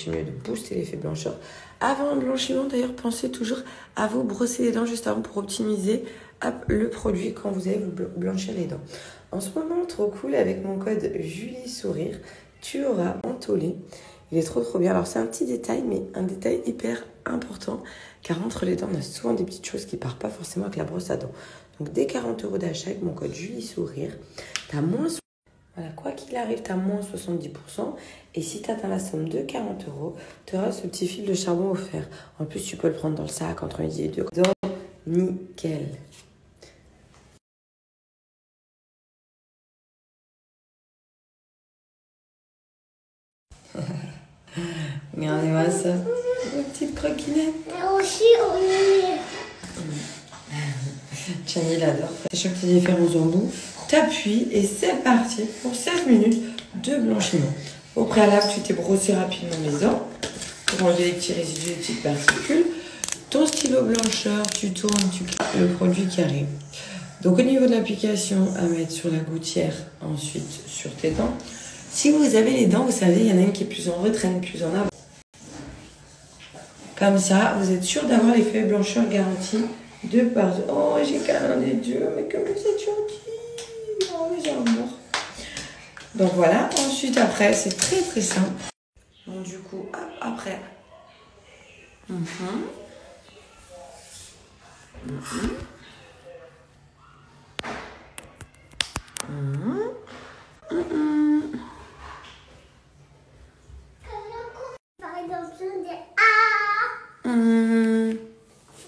continue de booster l'effet blancheur. Avant un blanchiment, d'ailleurs, pensez toujours à vous brosser les dents juste avant pour optimiser le produit quand vous allez vous blanchir les dents. En ce moment, trop cool, avec mon code Julie Sourire, tu auras mentholé. Il est trop bien. Alors c'est un petit détail, mais un détail hyper important, car entre les dents, on a souvent des petites choses qui partent pas forcément avec la brosse à dents. Donc dès 40 € d'achat avec mon code Julie Sourire, tu as moins... Voilà, quoi qu'il arrive, tu as moins 70%. Et si tu atteins la somme de 40 €, tu auras ce petit fil de charbon offert. En plus, tu peux le prendre dans le sac entre midi et 2. Donc, nickel. Regardez-moi ça. Une petite croquinette. Aussi, on est... Chani, il adore. Sachant que tu es différents embouts, t'appuies et c'est parti pour 16 minutes de blanchiment. Au préalable, tu t'es brossé rapidement les dents pour enlever les petits résidus, les petites particules. Ton stylo blancheur, tu tournes, tu cliques le produit qui arrive. Donc au niveau de l'application, à mettre sur la gouttière, ensuite sur tes dents. Si vous avez les dents, vous savez, il y en a une qui est plus en retrait, une plus en avant. Comme ça, vous êtes sûr d'avoir l'effet blancheur garanti de partout. Oh, j'ai câlin des dieux, mais comme vous êtes gentil. Oh, mes amours. Donc voilà, ensuite après, c'est très simple. Donc du coup, hop, après. Par exemple, on dit ah.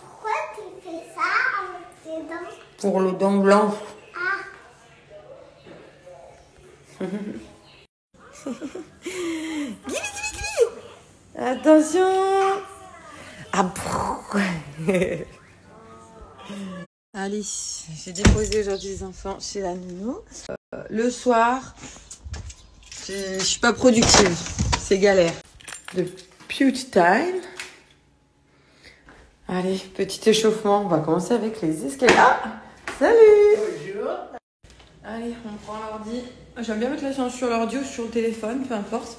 Pourquoi tu fais ça avec tes dents? Pour le dent blanc. Ah. Attention. Ah, allez, j'ai déposé aujourd'hui les enfants chez la nounou. Le soir, je suis pas productive. C'est galère. De beauty time. Allez, petit échauffement. On va commencer avec les escaliers. Ah, salut. Bonjour. Allez, on prend l'ordi. J'aime bien mettre l'accent sur l'ordi ou sur le téléphone, peu importe.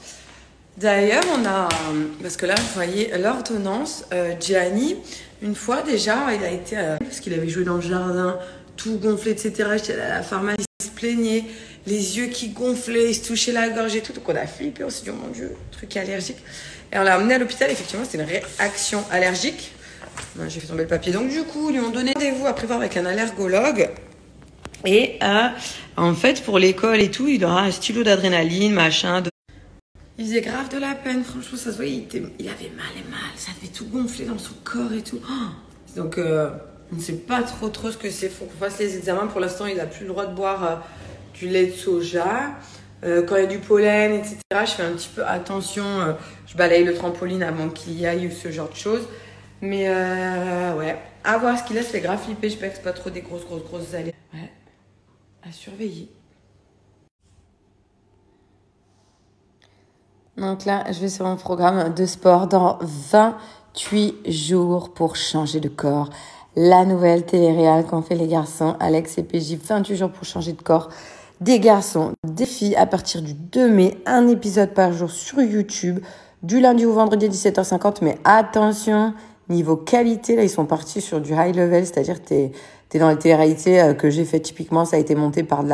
D'ailleurs, on a... Parce que là, vous voyez, l'ordonnance, Gianni, une fois déjà, il a été... parce qu'il avait joué dans le jardin, tout gonflé, etc. J'étais à la pharmacie, il se plaignait, les yeux qui gonflaient, il se touchait la gorge et tout. Donc on a flippé, on s'est dit, oh mon Dieu, truc allergique. Et on l'a emmené à l'hôpital, effectivement, c'était une réaction allergique. Moi, j'ai fait tomber le papier. Donc du coup, ils lui ont donné rendez-vous à prévoir avec un allergologue. Et en fait, pour l'école et tout, il aura un stylo d'adrénaline, machin... Il faisait grave de la peine, franchement, ça se voyait, il avait mal et mal, ça devait tout gonfler dans son corps et tout. Oh, donc, on ne sait pas trop ce que c'est, faut qu'on fasse les examens. Pour l'instant, il n'a plus le droit de boire du lait de soja. Quand il y a du pollen, etc., je fais un petit peu attention, je balaye le trampoline avant qu'il y aille ou ce genre de choses. Mais ouais, à voir ce qu'il laisse, fait grave flipper, j'espère que c'est pas trop des grosses allées. Ouais, à surveiller. Donc là, je vais sur mon programme de sport dans 28 jours pour changer de corps. La nouvelle télé-réal qu'ont fait les garçons, Alex et PJ, 28 jours pour changer de corps. Des garçons, des filles, à partir du 2 mai, un épisode par jour sur YouTube, du lundi au vendredi à 17h50. Mais attention, niveau qualité, là, ils sont partis sur du high level, c'est-à-dire t'es dans la télé-réalité que j'ai fait typiquement, ça a été monté par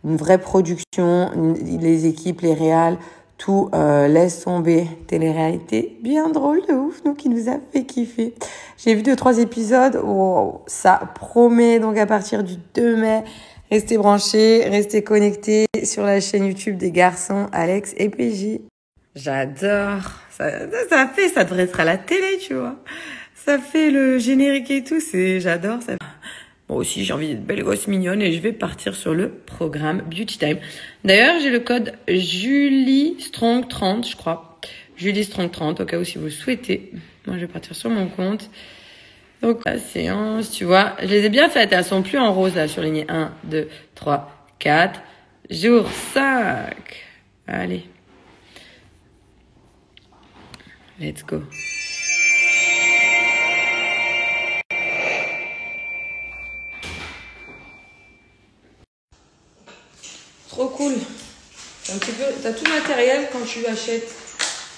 une vraie production, les équipes, les réals, tout laisse tomber, télé-réalité bien drôle de ouf, nous qui nous a fait kiffer. J'ai vu 2-3 épisodes, oh, ça promet. Donc à partir du 2 mai, restez branchés, restez connectés sur la chaîne YouTube des garçons Alex et PJ. J'adore, ça devrait être à la télé, tu vois. Ça fait le générique et tout, j'adore ça. Moi aussi, j'ai envie d'être belle gosse mignonne et je vais partir sur le programme Beauty Time. D'ailleurs, j'ai le code JulieStrong30, je crois. JulieStrong30, au cas où si vous le souhaitez. Moi, je vais partir sur mon compte. Donc, la séance, tu vois, je les ai bien faites. Elles sont plus en rose, là, sur ligne 1, 2, 3, 4. Jour 5. Allez. Let's go. Trop cool. Un petit peu, t'as tout le matériel quand tu achètes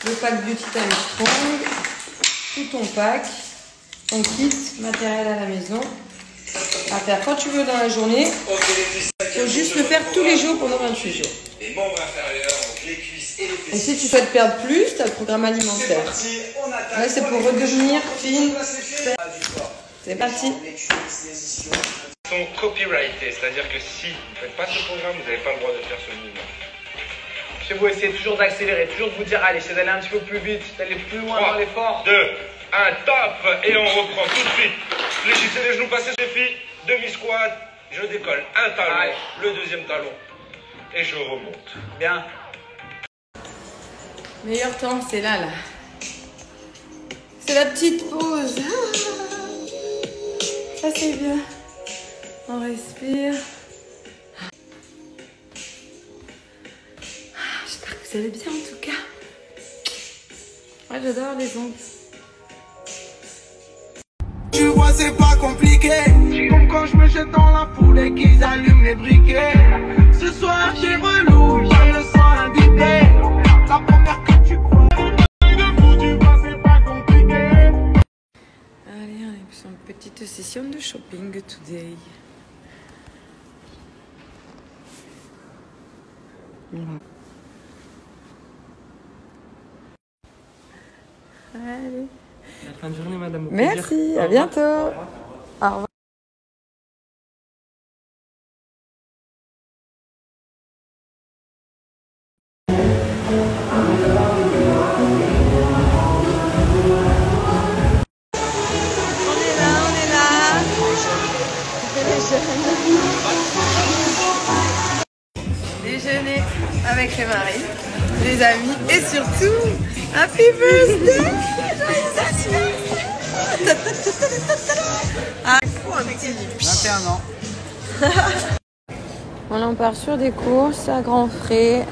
le pack Beauty Time Strong, tout ton pack, ton kit matériel à la maison, à faire quand tu veux dans la journée. Il faut juste le faire tous les jours pendant 28 jours. Les membres inférieurs, donc les cuisses et les fessiers. Et si tu souhaites perdre plus, tu as le programme alimentaire. Là, c'est pour redevenir fine. C'est parti. Ils sont copyrightés, c'est-à-dire que si vous ne faites pas ce programme, vous n'avez pas le droit de faire ce mouvement. Chez vous, essayez toujours d'accélérer, toujours de vous dire, allez, j'essaie d'aller un petit peu plus vite, d'aller plus loin 3, dans l'effort. 2, 1, top. Et on reprend tout de suite. Fléchissez les genoux, passez les filles. Demi-squat, je décolle. Un talon, Allez. le deuxième talon. Et je remonte. Bien. Meilleur temps, c'est là. C'est la petite pause. Ça, c'est bien. On respire. J'espère que vous allez bien en tout cas. Moi, j'adore les ongles. Tu vois, c'est pas compliqué. Comme quand je me jette dans la foule et qu'ils allument les briquets. Ce soir, j'ai relou, je me sens invité. La première que tu crois. Tu vois, c'est pas compliqué. Allez, on est sur une petite session de shopping today. Allez. Fin de journée, madame. Merci, à bientôt. Au revoir. On est là. Déjeuner avec les maris, les amis et surtout Happy Birthday! Joyeux anniversaire! Ah, il faut un petit 21 ans. On part sur des courses à grands frais.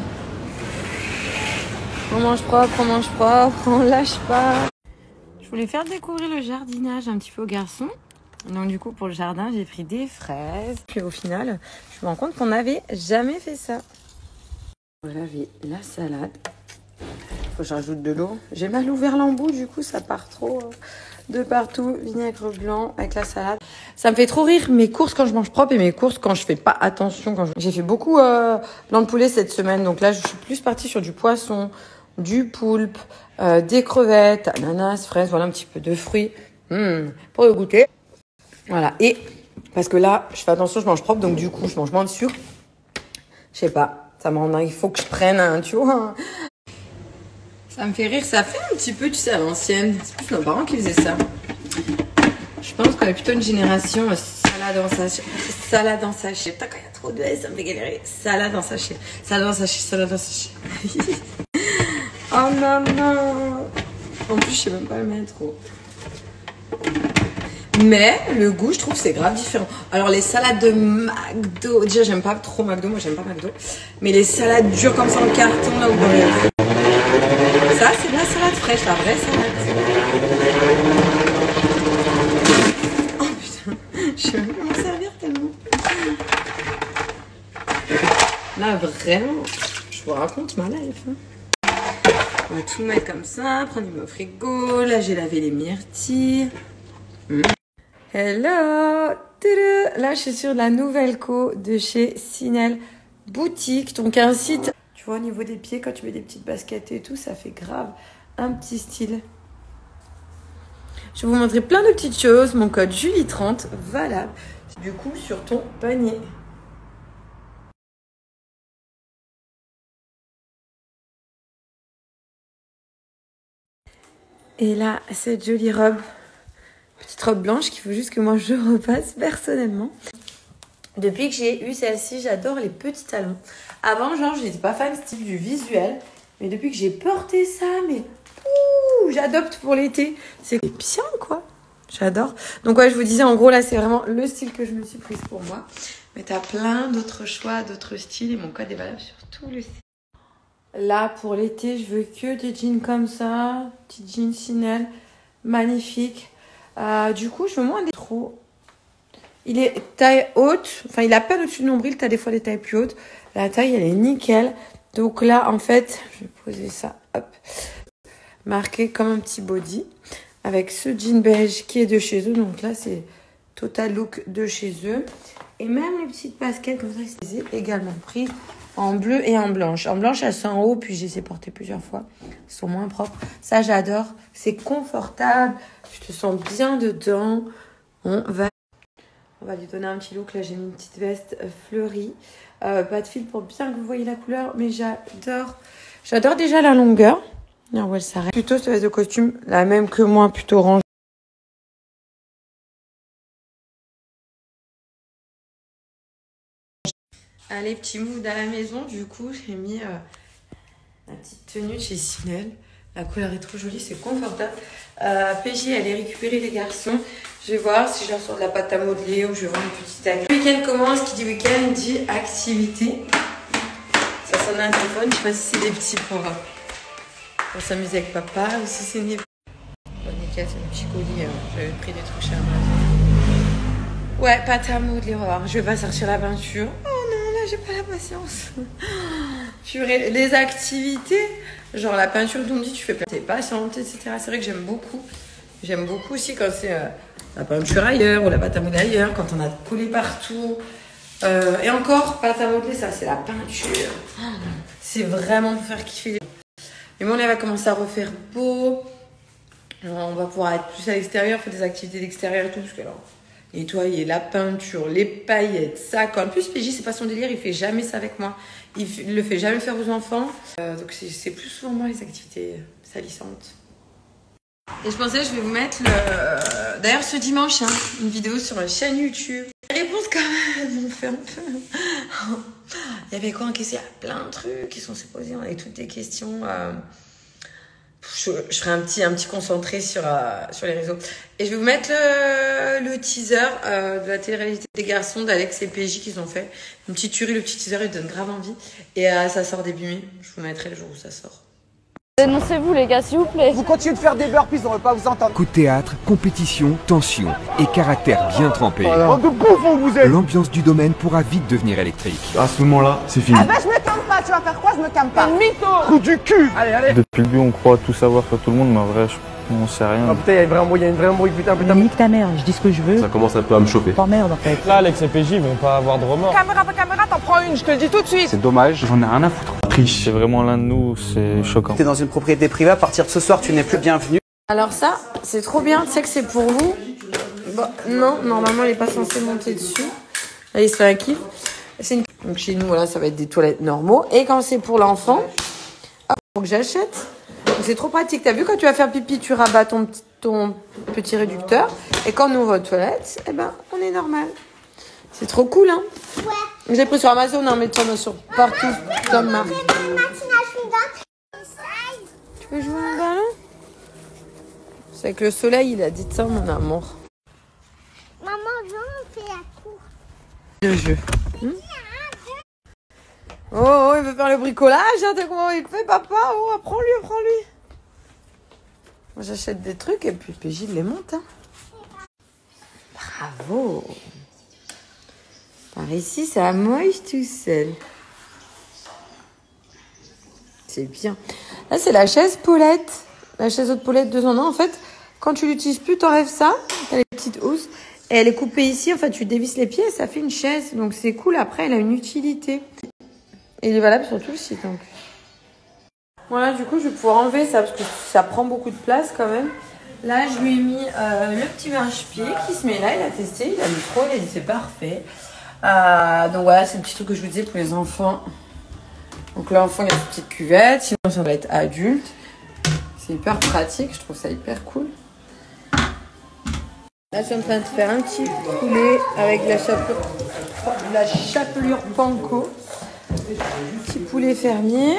On mange propre, on lâche pas. Je voulais faire découvrir le jardinage un petit peu aux garçons. Donc du coup pour le jardin j'ai pris des fraises. Puis au final je me rends compte qu'on n'avait jamais fait ça. Voilà, j'ai la salade. Faut que je rajoute de l'eau. J'ai mal ouvert l'embout, du coup ça part trop de partout. Vinaigre blanc avec la salade. Ça me fait trop rire mes courses quand je mange propre et mes courses quand je fais pas attention. J'ai fait beaucoup blanc de poulet cette semaine. Donc là je suis plus partie sur du poisson, du poulpe, des crevettes, ananas, fraises, voilà un petit peu de fruits pour le goûter. Voilà, et parce que là je fais attention, je mange propre, donc du coup je mange moins de sucre. Je sais pas, ça me rend, il faut que je prenne tu vois. Ça me fait rire, ça fait un petit peu, tu sais, à l'ancienne. C'est plus nos parents qui faisaient ça. Je pense qu'on est plutôt une génération salade en sachet. Salade en sachet. Putain, quand il y a trop de S, ça me fait galérer. Salade en sachet. Salade en sachet, salade en sachet. Oh non, non. En plus, je sais même pas le mettre. Mais le goût, je trouve, c'est grave différent. Alors, les salades de McDo, déjà, j'aime pas trop McDo. Moi, j'aime pas McDo. Mais les salades dures comme ça en carton, là, où ça, c'est de la salade fraîche, la vraie salade. Oh putain, je sais même pas m'en servir tellement. Là, vraiment, je vous raconte ma life. Hein. On va tout mettre comme ça, prendre au frigo. Là, j'ai lavé les myrtilles. Hello! Tadam! Là, je suis sur la nouvelle co de chez Sinel Boutique. Donc, un site, tu vois, au niveau des pieds, quand tu mets des petites baskets et tout, ça fait grave un petit style. Je vais vous montrer plein de petites choses. Mon code Julie30 valable, du coup, sur ton panier. Et là, cette jolie robe. Petite robe blanche qu'il faut juste que moi je repasse personnellement. Depuis que j'ai eu celle-ci, j'adore les petits talons. Avant, genre, je n'étais pas fan style du visuel. Mais depuis que j'ai porté ça, mais j'adopte pour l'été. C'est bien, quoi. J'adore. Donc, ouais, je vous disais, en gros, là, c'est vraiment le style que je me suis prise pour moi. Mais t'as plein d'autres choix, d'autres styles. Et mon code est valable sur tout le site. Là, pour l'été, je veux que des jeans comme ça. Petits jeans Sinel. Magnifiques. Du coup, je veux moins des trop. Il est taille haute. Enfin, il a pas au-dessus du nombril. Tu as des fois des tailles plus hautes. La taille, elle est nickel. Donc là, en fait, je vais poser ça. Hop. marqué comme un petit body. Avec ce jean beige qui est de chez eux. Donc là, c'est Total Look de chez eux. Et même les petites baskets comme ça, c'est également prises en bleu et en blanche. En blanche, elles sont en haut, puis je les ai portées plusieurs fois. Elles sont moins propres. Ça, j'adore. C'est confortable. Tu te sens bien dedans. On va lui donner un petit look. Là, j'ai mis une petite veste fleurie. Pas de fil pour bien que vous voyez la couleur. Mais j'adore. J'adore déjà la longueur. Non, ouais, elle s'arrête. Plutôt cette veste de costume, la même que moi, plutôt orange. Allez, petit mood à la maison. Du coup, j'ai mis la petite tenue de chez Sinel. La couleur est trop jolie, c'est confortable. PJ, elle est récupérée les garçons. Je vais voir si je leur sors de la pâte à modeler ou je vais voir une petite activité. Le week-end commence, qui dit week-end dit activité. Ça sonne un téléphone, je sais pas si c'est des petits pour s'amuser avec papa ou si c'est une... Bon, nickel, c'est un petit colis. J'avais pris des trucs chez Amazon. Ouais, pâte à modeler, on va voir. Je vais pas sortir la peinture. Oh non, là, j'ai pas la patience. Purée, les activités... Genre la peinture, tout me dit tu fais t'es patiente, etc. C'est vrai que j'aime beaucoup. J'aime beaucoup aussi quand c'est la peinture ailleurs ou la pâte à modeler ailleurs, quand on a collé partout. Et encore, pâte à modeler, ça c'est la peinture. C'est vraiment pour faire kiffer. Et moi, on va commencer à refaire beau. On va pouvoir être plus à l'extérieur, faire des activités d'extérieur et tout. Parce que alors, nettoyer, la peinture, les paillettes, ça. En plus, PJ, c'est pas son délire, il fait jamais ça avec moi. Il le fait jamais faire aux enfants. Donc c'est plus souvent moi les activités salissantes. Et je pensais je vais vous mettre d'ailleurs ce dimanche une vidéo sur ma chaîne YouTube. Les réponses quand même m'ont fait un peu... Il y avait quoi encaissé? Il y a plein de trucs qui sont supposés avec toutes les questions. Je ferai un petit concentré sur les réseaux. Et je vais vous mettre le teaser de la télé-réalité des garçons d'Alex et PJ qu'ils ont fait. Une petite tuerie, le petit teaser, il donne grave envie. Et ça sort début mai. Je vous mettrai le jour où ça sort. Dénoncez-vous les gars, s'il vous plaît. Vous continuez de faire des burpees, on ne va pas vous entendre. Coup de théâtre, compétition, tension et caractère bien trempé. Oh, de bouffons vous êtes. L'ambiance du domaine pourra vite devenir électrique. À ce moment-là, c'est fini. Ah bah je me calme pas, tu vas faire quoi? Je me calme pas. Mytho. Coup du cul. Allez. Depuis le début, on croit tout savoir sur tout le monde, mais en vrai, on sait rien. Oh putain, il y a une vraie embrouille, putain. Nique ta mère, je dis ce que je veux. Ça commence un peu à me chauffer. T'emmerdes en fait. Là, Alex et PJ vont pas avoir de remords. Caméra, t'en prends une, je te le dis tout de suite. C'est dommage, j'en ai rien à foutre. C'est vraiment l'un de nous, c'est choquant. T'es dans une propriété privée, à partir de ce soir, tu n'es plus bienvenu. Alors ça, c'est trop bien. Tu sais que c'est pour vous. Bon, non, normalement, il n'est pas censé monter dessus. Là, il se fait un kiff. Donc chez nous, voilà, ça va être des toilettes normaux. Et quand c'est pour l'enfant, hop, faut que j'achète. C'est trop pratique. T'as vu, quand tu vas faire pipi, tu rabats ton petit réducteur. Et quand on ouvre aux toilettes, eh ben, on est normal. C'est trop cool, hein? Ouais. J'ai pris sur Amazon, mais tu en as sur partout, comme marque. Tu veux jouer un ballon? C'est avec le soleil, il a dit ça, mon amour. Maman, viens, on fait la cour. Le jeu. Oh, il veut faire le bricolage, hein, t'as comment il fait, papa? Oh, apprends-lui. Moi, j'achète des trucs et puis PJ, il les monte, hein. Bravo. Par ici, ça moche tout seul. C'est bien. Là, c'est la chaise Paulette. La chaise haute Paulette 2 en 1. En fait, quand tu l'utilises plus, t'enlèves ça. T'as les petites housses. Et elle est coupée ici. En fait, tu dévisses les pieds et ça fait une chaise. Donc, c'est cool. Après, elle a une utilité. Et il est valable sur tout le site, en plus. Voilà, du coup, je vais pouvoir enlever ça parce que ça prend beaucoup de place quand même. Là, je lui ai mis le petit marche-pied qui se met là. Il a testé. Il a mis trop. Il a dit c'est parfait. Donc voilà, c'est le petit truc que je vous disais pour les enfants. Donc l'enfant, il y a une petite cuvette. Sinon, ça va être adulte. C'est hyper pratique. Je trouve ça hyper cool. Là, je suis en train de faire un petit poulet avec la chapelure panko. Petit poulet fermier.